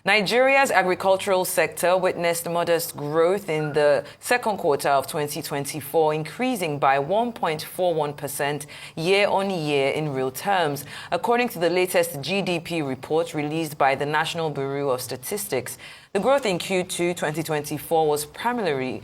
Nigeria's agricultural sector witnessed modest growth in the second quarter of 2024, increasing by 1.41% year-on-year in real terms, according to the latest GDP report released by the National Bureau of Statistics. The growth in Q2 2024 was primarily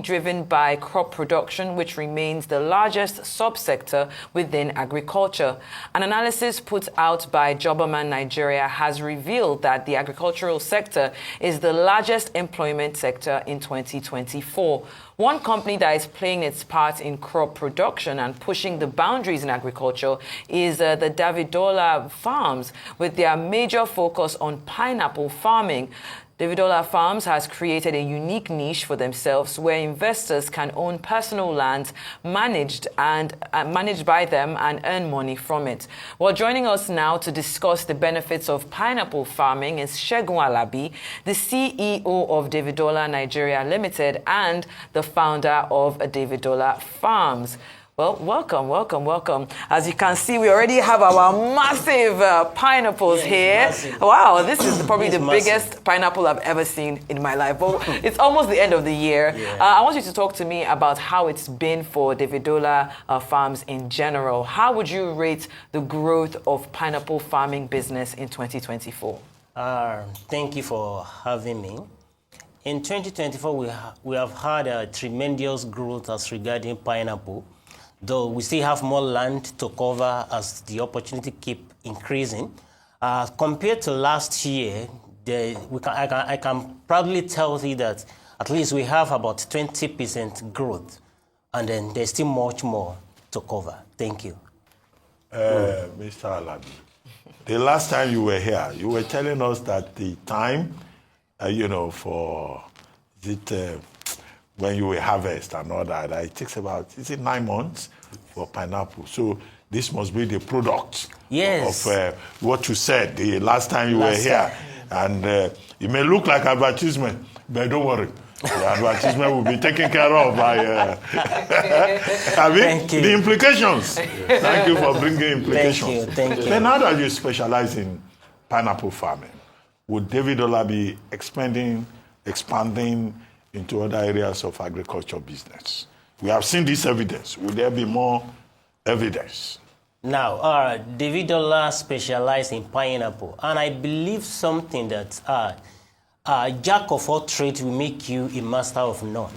driven by crop production, which remains the largest subsector within agriculture. An analysis put out by Jobberman Nigeria has revealed that the agricultural sector is the largest employment sector in 2024. One company that is playing its part in crop production and pushing the boundaries in agriculture is the Davidorlah farms, with their major focus on pineapple farming. Davidorlah Farms has created a unique niche for themselves where investors can own personal lands managed by them and earn money from it. Well, joining us now to discuss the benefits of pineapple farming is Segun Alabi, the CEO of Davidorlah Nigeria Limited and the founder of Davidorlah Farms. Well, welcome. As you can see, we already have our massive pineapples here. Massive. Wow, this is probably the biggest pineapple I've ever seen in my life. But it's almost the end of the year. Yeah. I want you to talk to me about how it's been for Davidorlah Farms in general. How would you rate the growth of pineapple farming business in 2024? Thank you for having me. In 2024, we have had a tremendous growth as regarding pineapple. Though we still have more land to cover as the opportunity keep increasing. Compared to last year, I can proudly tell you that at least we have about 20% growth, and then there's still much more to cover. Thank you. Mr. Alabi, the last time you were here, you were telling us that the time, for when you will harvest and all that, it takes about, 9 months for pineapple? So this must be the product of what you said the last time you were here. And it may look like advertisement, but don't worry. The advertisement will be taken care of by the implications. Thank you for bringing implications. Thank you. Then now that you specialize in pineapple farming, would Davidorlah be expanding into other areas of agriculture business? We have seen this evidence. Will there be more evidence? Now, Davidorlah specializes in pineapple, and I believe something that jack of all trades will make you a master of none.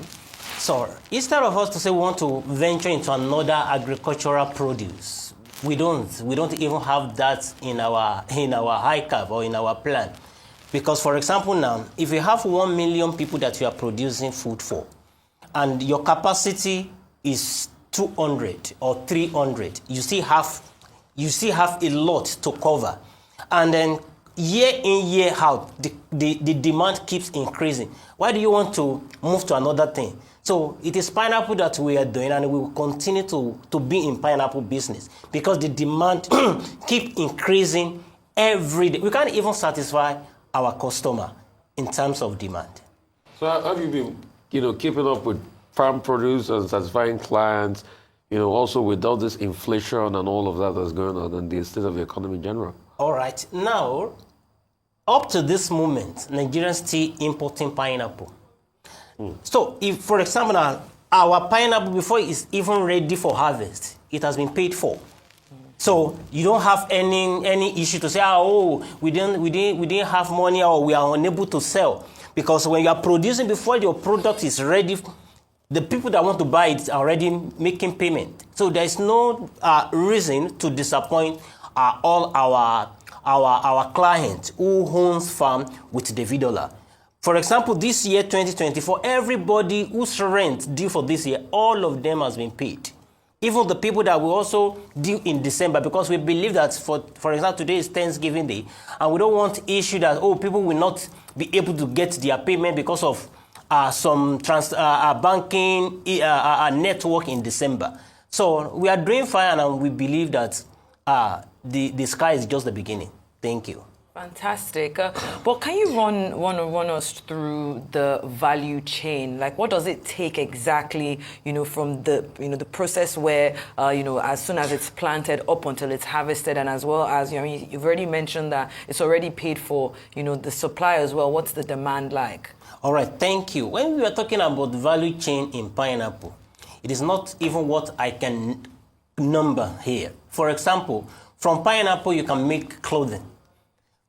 So instead of us to say we want to venture into another agricultural produce, we don't even have that in our high cap or in our plan. Because, for example, now, if you have 1 million people that you are producing food for, and your capacity is 200 or 300, you still have a lot to cover. And then year in, year out, the demand keeps increasing. Why do you want to move to another thing? So it is pineapple that we are doing, and we will continue to be in pineapple business because the demand keep increasing every day. We can't even satisfy our customer in terms of demand. So have you been, keeping up with farm produce and satisfying clients, also with all this inflation and all of that that's going on and the state of the economy in general? All right. Now, up to this moment, Nigerians still importing pineapple. So if, for example, now, our pineapple, before it's even ready for harvest, it has been paid for. So you don't have any issue to say, we didn't have money or we are unable to sell. Because when you are producing before your product is ready, the people that want to buy it are already making payment. So there is no reason to disappoint all our clients who owns farm with Davidorlah. For example, this year, 2024, everybody whose rent due for this year, all of them has been paid. Even the people that will also due in December, because we believe that, for example, today is Thanksgiving Day, and we don't want issue that, people will not be able to get their payment because of some banking network in December. So we are doing fine, and we believe that the sky is just the beginning. Thank you. Fantastic. But can you run us through the value chain? Like, what does it take exactly, from the process where, as soon as it's planted up until it's harvested, and as well as, you've already mentioned that it's already paid for, the supply as well. What's the demand like? All right, thank you. When we are talking about value chain in pineapple, it is not even what I can number here. For example, from pineapple, you can make clothing.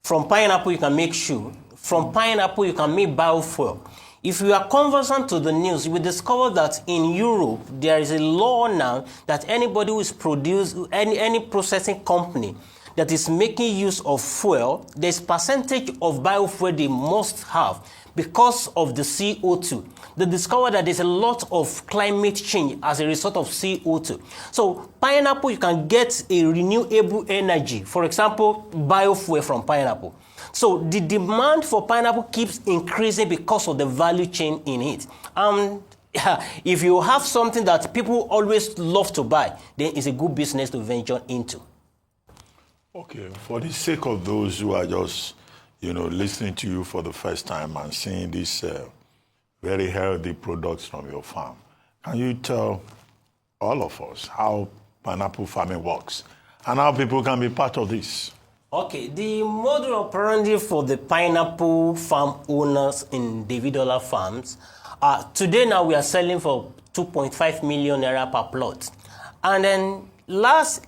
From pineapple, you can make shoe. From pineapple, you can make biofuel. If you are conversant to the news, you will discover that in Europe, there is a law now that anybody who is any processing company that is making use of fuel, there's percentage of biofuel they must have because of the CO2. They discover that there's a lot of climate change as a result of CO2. So pineapple, you can get a renewable energy. For example, biofuel from pineapple. So the demand for pineapple keeps increasing because of the value chain in it. If you have something that people always love to buy, then it's a good business to venture into. Okay, for the sake of those who are just, listening to you for the first time and seeing these very healthy products from your farm, can you tell all of us how pineapple farming works and how people can be part of this? Okay, the model operandi for the pineapple farm owners in Davidorlah farms, today now we are selling for 2.5 million naira per plot. And then last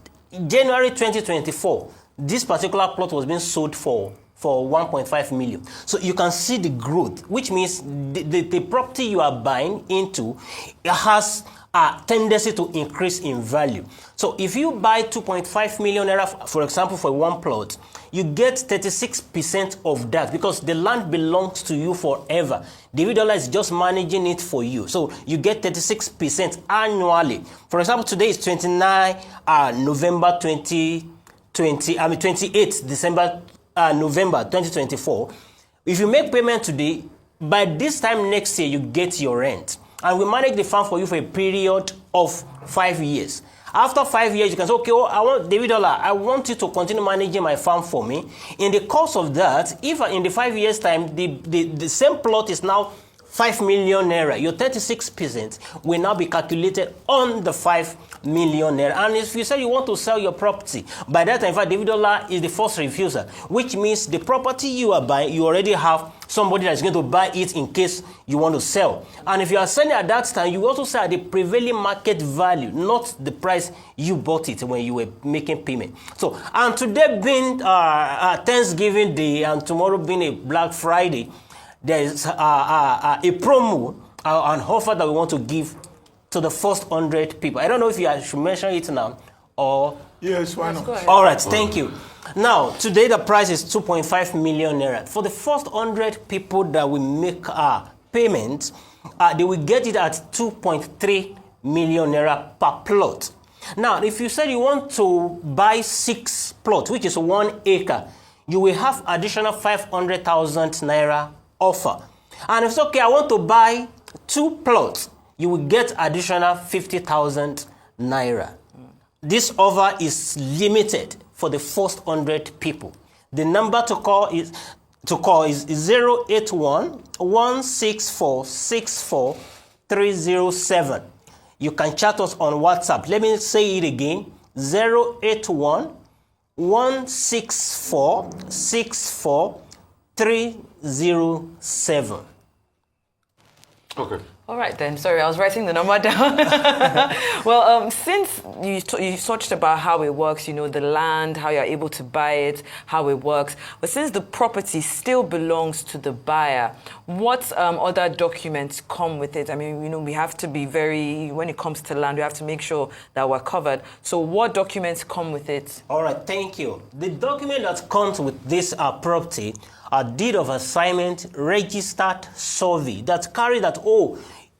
January 2024, this particular plot was being sold for 1.5 million. So you can see the growth, which means the property you are buying into has a tendency to increase in value. So if you buy 2.5 million naira, for example, for one plot, you get 36% of that because the land belongs to you forever. Davidorlah is just managing it for you. So you get 36% annually. For example, today is 29 November 28 December November 2024. If you make payment today, by this time next year, you get your rent. And we manage the farm for you for a period of 5 years. After 5 years, you can say, okay, I want Davidorlah, I want you to continue managing my farm for me. In the course of that, if in the 5 years' time, the same plot is now 5 million naira, your 36% will now be calculated on the 5 million naira. And if you say you want to sell your property, by that time, in fact, Davidorlah is the first refuser, which means the property you are buying, you already have somebody that's going to buy it in case you want to sell. And if you are selling at that time, you also sell at the prevailing market value, not the price you bought it when you were making payment. So, and today being Thanksgiving Day and tomorrow being a Black Friday, there is a promo, an offer that we want to give to the first 100 people. I don't know if you should mention it now or... Yes, why not? All right, thank you. Now, today the price is 2.5 million naira. For the first 100 people that will make payments, they will get it at 2.3 million naira per plot. Now, if you said you want to buy 6 plots, which is 1 acre, you will have additional 500,000 naira offer. And if it's okay, I want to buy 2 plots, you will get additional 50,000 naira. This offer is limited for the first 100 people. The number to call is 081 164 64307. You can chat us on WhatsApp. Let me say it again. 081 164 64307. Okay. All right then. Sorry, I was writing the number down. Well, since you touched about how it works, the land, how you're able to buy it, how it works. But since the property still belongs to the buyer, what other documents come with it? I mean, we have to be when it comes to land, we have to make sure that we're covered. So what documents come with it? All right, thank you. The document that comes with this property, a deed of assignment, registered survey that carry that,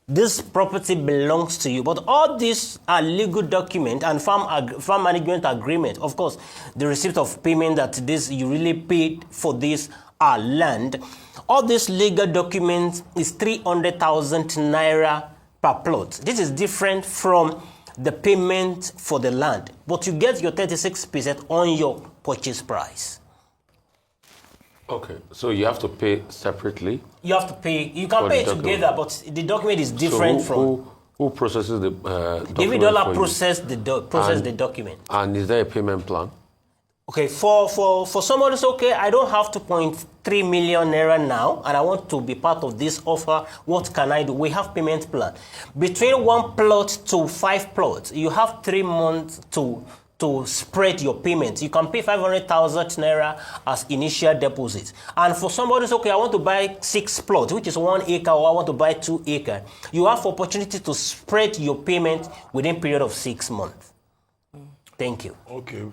this property belongs to you. But all these are legal documents and farm management agreement. Of course, the receipt of payment that you really paid for this land. All these legal documents is 300,000 naira per plot. This is different from the payment for the land. But you get your 36% on your purchase price. Okay, so you have to pay separately? You have to pay. You can pay it together, but the document is different Who processes the document? Davidorlah process the document. And is there a payment plan? Okay, for somebody who's okay, I don't have 2.3 million naira now, and I want to be part of this offer. What can I do? We have payment plan. Between 1 plot to 5 plots, you have 3 months to spread your payments. You can pay 500,000 naira as initial deposit. And for somebody who's okay, I want to buy 6 plots, which is 1 acre, or I want to buy 2 acres, you have opportunity to spread your payment within a period of 6 months. Thank you. Okay.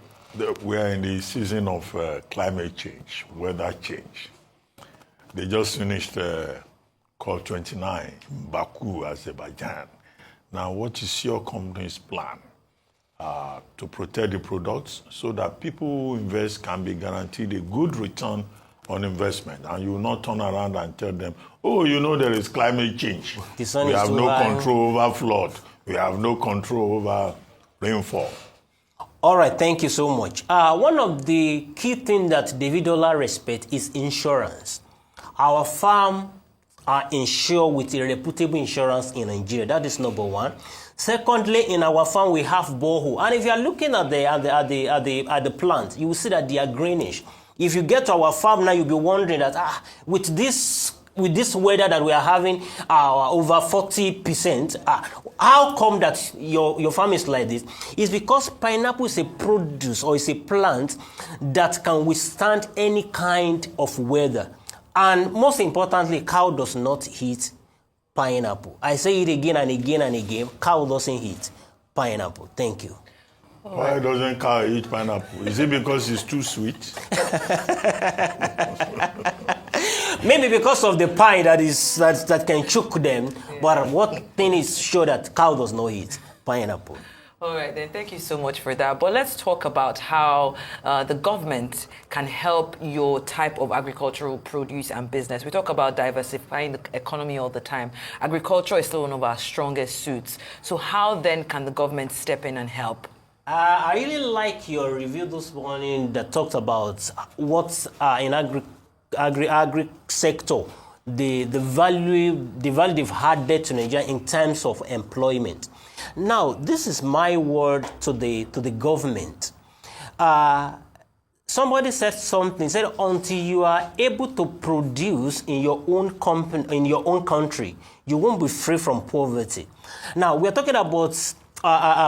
We are in the season of climate change, weather change. They just finished COP29 in Baku, Azerbaijan. Now, what is your company's plan to protect the products so that people who invest can be guaranteed a good return on investment, and you will not turn around and tell them, oh, you know, there is climate change. We have no control over flood. We have no control over rainfall. All right, thank you so much. One of the key things that Davidorlah respects is insurance. Our farm are insured with a reputable insurance in Nigeria. That is number one. Secondly, in our farm we have borehole, and if you are looking at the plant, you will see that they are greenish. If you get to our farm now, you'll be wondering that with this weather that we are having, over 40%, how come that your farm is like this? It's because pineapple is a produce, or is a plant that can withstand any kind of weather. And most importantly, cow does not eat pineapple. I say it again and again and again, cow doesn't eat pineapple. Thank you. Why doesn't cow eat pineapple? Is it because it's too sweet? Maybe because of the pine that can choke them. Yeah. But what thing is sure that cow does not eat pineapple. All right, then. Thank you so much for that. But let's talk about how the government can help your type of agricultural produce and business. We talk about diversifying the economy all the time. Agriculture is still one of our strongest suits. So how then can the government step in and help? I really like your review this morning that talked about what's in agri sector, the value they've added to Nigeria in terms of employment. Now, this is my word to the government. Somebody said something. Said until you are able to produce in your own company, in your own country, you won't be free from poverty. Now, we're talking about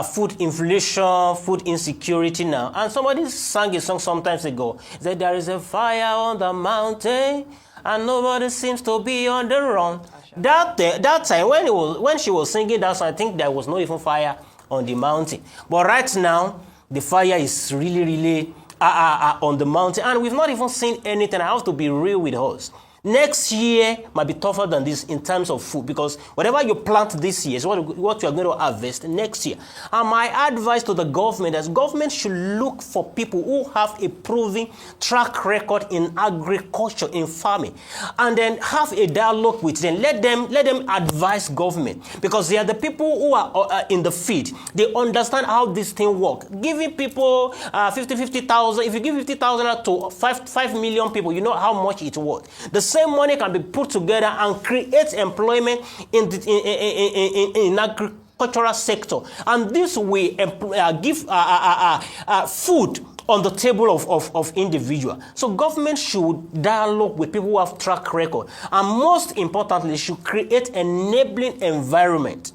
food inflation, food insecurity now. And somebody sang a song some time ago. He said, there is a fire on the mountain and nobody seems to be on the run. That time when she was singing that song, I think there was no even fire on the mountain. But right now, the fire is really on the mountain. And we've not even seen anything. I have to be real with us. Next year might be tougher than this in terms of food, because whatever you plant this year is what you are going to harvest next year. And my advice to the government is government should look for people who have a proven track record in agriculture, in farming, and then have a dialogue with them. Let them advise government, because they are the people who are in the field. They understand how this thing works. Giving people 50,000, if you give 50,000 to 5 million people, you know how much it's worth. The same money can be put together and create employment in agricultural sector, and this will give food on the table of individual. So government should dialogue with people who have track record, and most importantly, should create enabling environment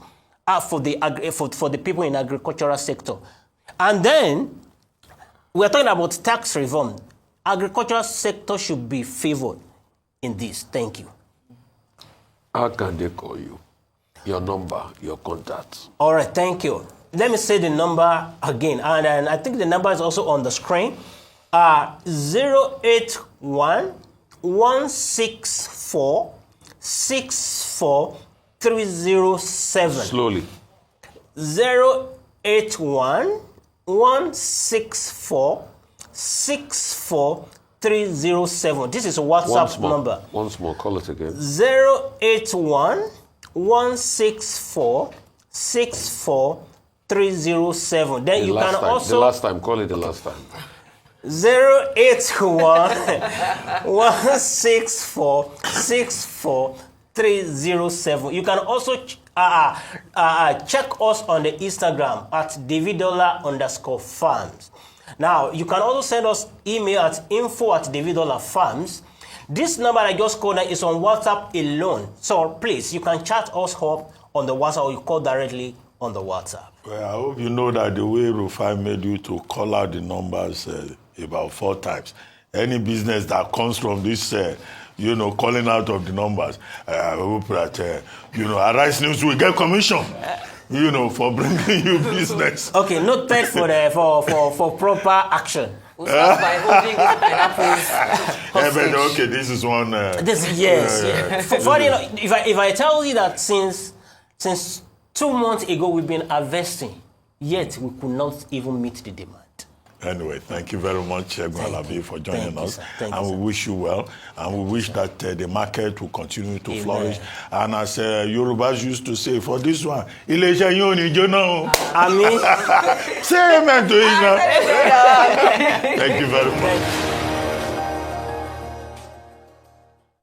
for the people in agricultural sector. And then we're talking about tax reform. Agricultural sector should be favored in this. Thank you. How can they call you? Your number, your contacts. All right, thank you. Let me say the number again, and I think the number is also on the screen. 081 164 64307. Slowly. 081 164 64307. This is a WhatsApp number. Once more, call it again. 081 164 64307. Then you can also. The last time, call it the last time. 081 164 64307. You can also check us on the Instagram at Davidorlah_farms. Now, you can also send us email at info@davidorlah.farms. This number I just called is on WhatsApp alone. So please, you can chat us up on the WhatsApp or you call directly on the WhatsApp. Well, I hope you know that the way Rufai made you to call out the numbers about 4 times. Any business that comes from this, calling out of the numbers, I hope that, Arise News will get commission. For bringing you business. Okay, not paid for proper action. We'll start by holding these pineapples. Okay, this is one. Yes. Funny enough, if I tell you that since 2 months ago we've been harvesting, yet we could not even meet the demand. Anyway, thank you very much, Gwalabi, for joining us. And we wish you well. And we wish that the market will continue to flourish. And as Yorubas used to say, for this one, Ileja Yoni Jono. Amen. Say amen to it now. Thank you very much.